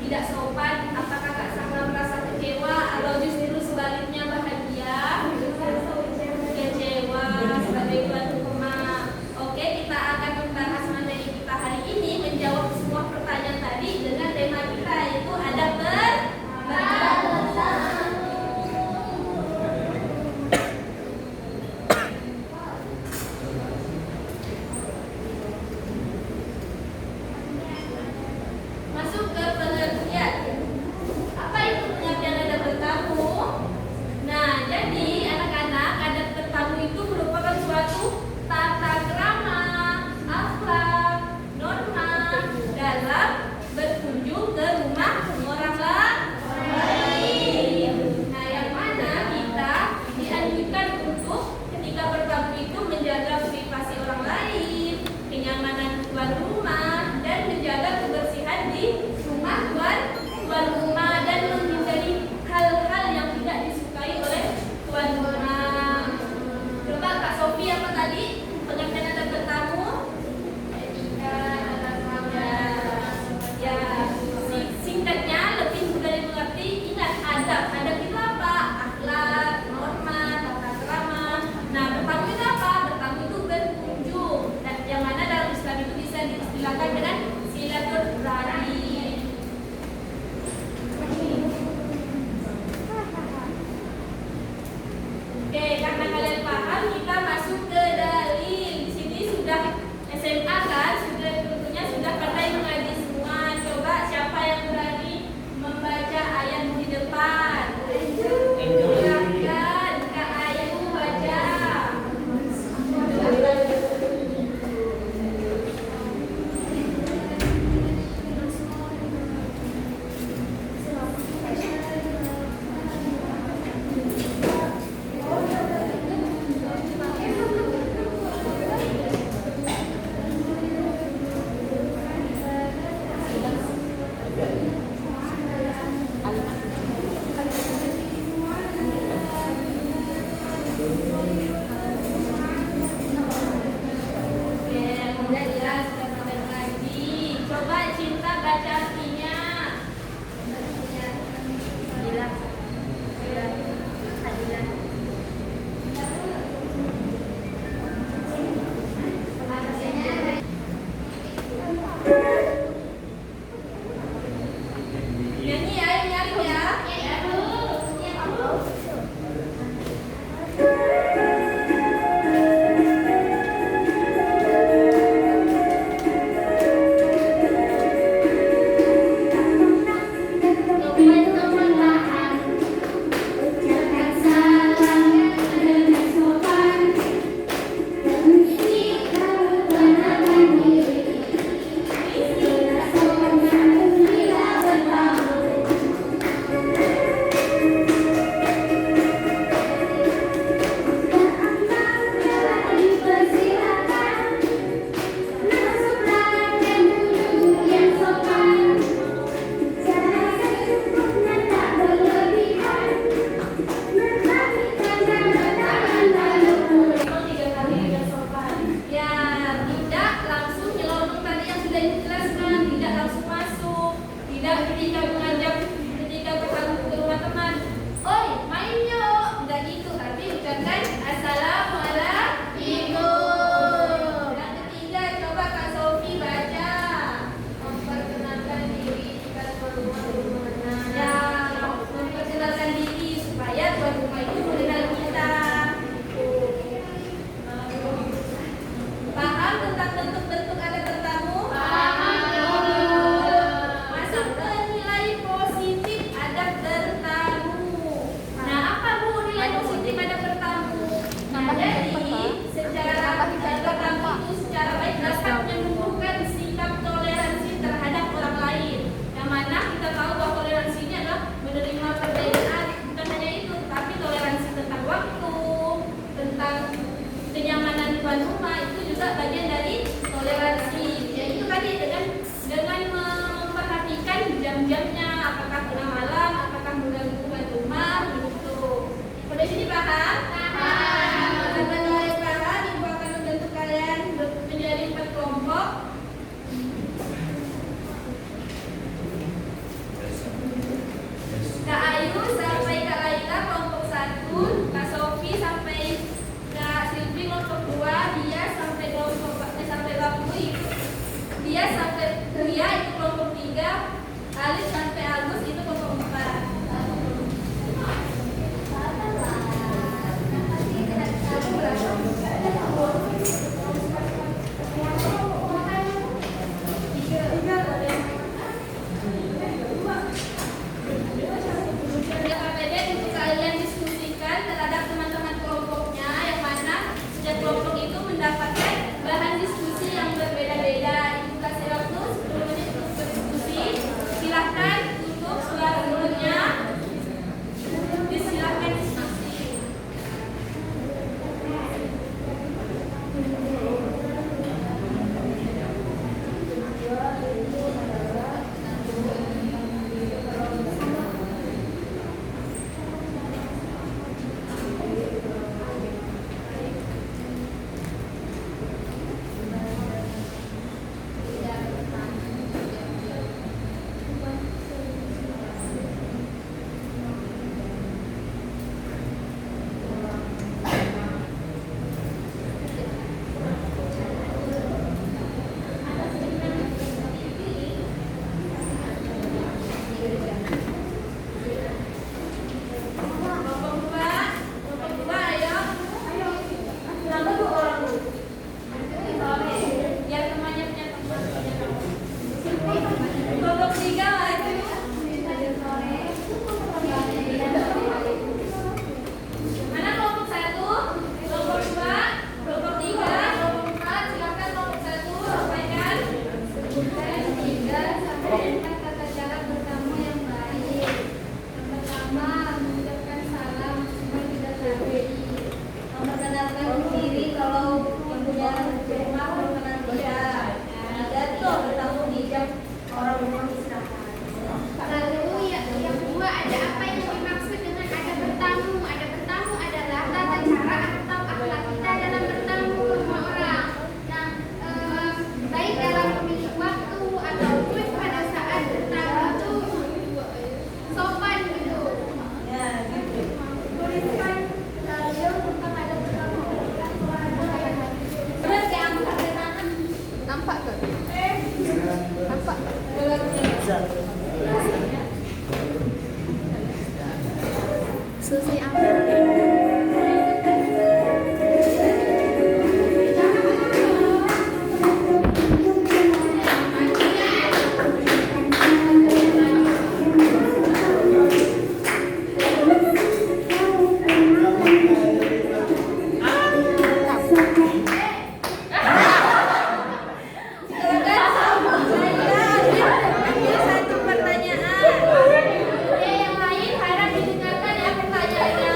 tidak sopan, apakah Kak Sama merasa kecewa atau justru sebaliknya bahagia? Kecewa sebagai tuan rumah. Oke, kita akan membahas materi kita hari ini, menjawab semua pertanyaan tadi dengan tema kita yaitu adab Masuk ke pengertian. Apa itu pengertian adab bertamu? Nah, jadi anak-anak, adab bertamu itu merupakan suatu tata krama, akhlak, norma dalam berkunjung ke rumah orang lain. Nah, yang mana kita dianjurkan untuk ketika bertamu itu menjaga privasi orang lain, kenyamanan tuan rumah, dan menjaga kebersihan di rumah tuan rumah dan menghindari hal-hal yang tidak disukai oleh tuan rumah. Coba Kak Sofi apa tadi pengertian adab bertamu? Ya, singkatnya lebih mudah dimengerti. Ingat adab. Adab itu apa? Akhlak, norma, tata krama. Nah, bertamu itu apa? Bertamu itu berkunjung. Dan yang mana dalam Islam itu bisa diistilahkan dengan silaturahmi. Oke, karena kalian paham, kita masuk ke dalil. Di sini sudah SMA kan, sudah tentunya sudah pandai mengaji semua. Coba siapa yang berani membaca ayat di depan? Silakan Kak Ayu baca. Oke, udah jelas, sudah pandai mengaji. Coba Cinta baca artinya. Adilah. Adilah. Nyanyi ya, nyanyi ya. Ya, tidak langsung nyelonong tadi yang sudah dijelaskan, tidak langsung masuk, tidak ketika mengajak, ketika bertemu ke rumah teman, oi main yuk, tidak gitu, tapi ucapkan assalamualaikum. Yang ketiga, coba Kak Sofi baca, memperkenalkan diri jika tuan rumah. Ya, memperkenalkan diri supaya tuan rumah itu mengenal kita. Paham tentang bentuk-bentuk adab bertamu? Masuk ke nilai positif adab bertamu. Nah, apa Bu nilai positif adab bertamu? Nah, jadi secara bertamu itu secara baik dapat menumbuhkan sikap toleransi terhadap orang lain. Yang mana kita tahu bahwa toleransi ini adalah menerima perbedaan. Bukan hanya itu, tapi toleransi tentang waktu, tentang kenyamanan tuan rumah itu juga bagian dari toleransi. Yaitu tadi dengan memperhatikan jam-jamnya, apakah tengah malam, apakah mengganggu tuan rumah, gitu. Pada sini paham? Paham. Karena kalian paham, Ibu akan membantu kalian menjadi 4 kelompok. Susi Amelia. Satu pertanyaan. Oke, yang lain harap didengarkan ya pertanyaannya.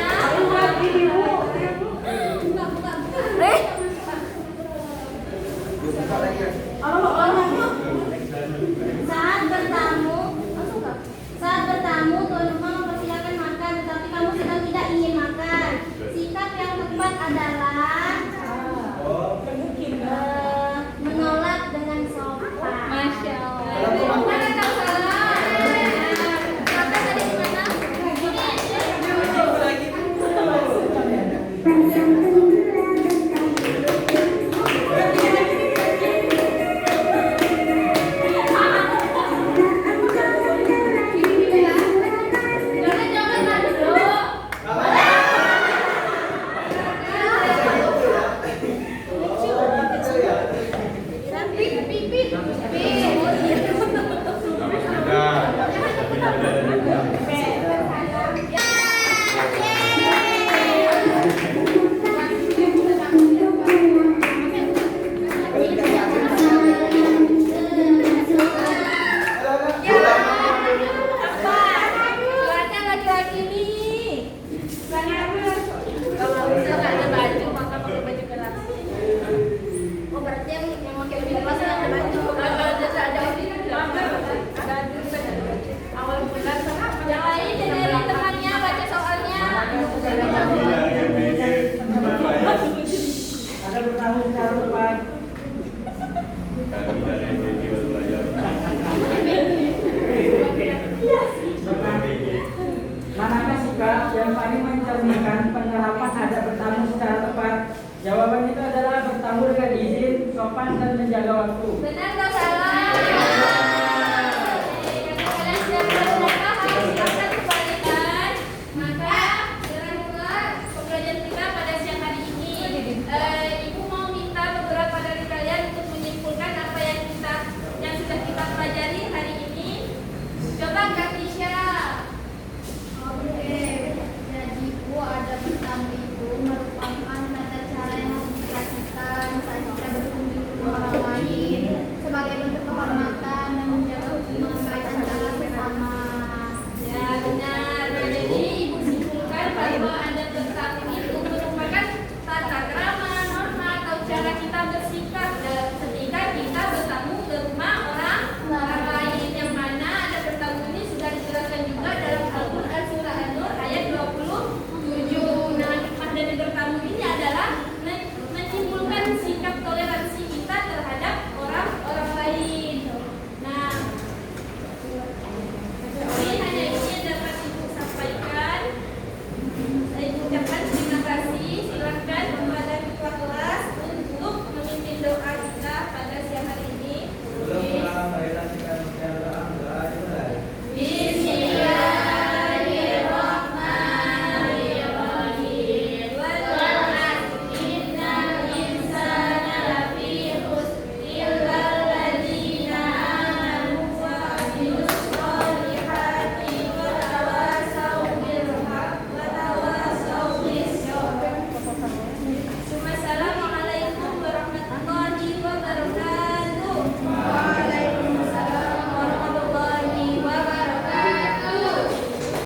Saat bertamu, saat bertamu tuan rumah mempersilakan makan, tetapi kamu sedang tidak ingin makan. Sikap yang tepat adalah menolak dengan sopan. Masya Allah. Mana tahu salah? Kata tadi di mana? Jangan maju. Silakan laki-laki nih. Kalau bisa nggak ada baju, maka pakai baju kelas. Oh, berarti yang pakai baju kelas nggak ada baju. Kalau ada awal bulan yang lain dengerin temannya baca soalnya. Ada bertamu secara depan. Manakah sikap yang paling mencerminkan penerapan ada bertamu secara tepat? Jawaban itu adalah bertamu dengan izin, sopan dan menjaga waktu. Benar nggak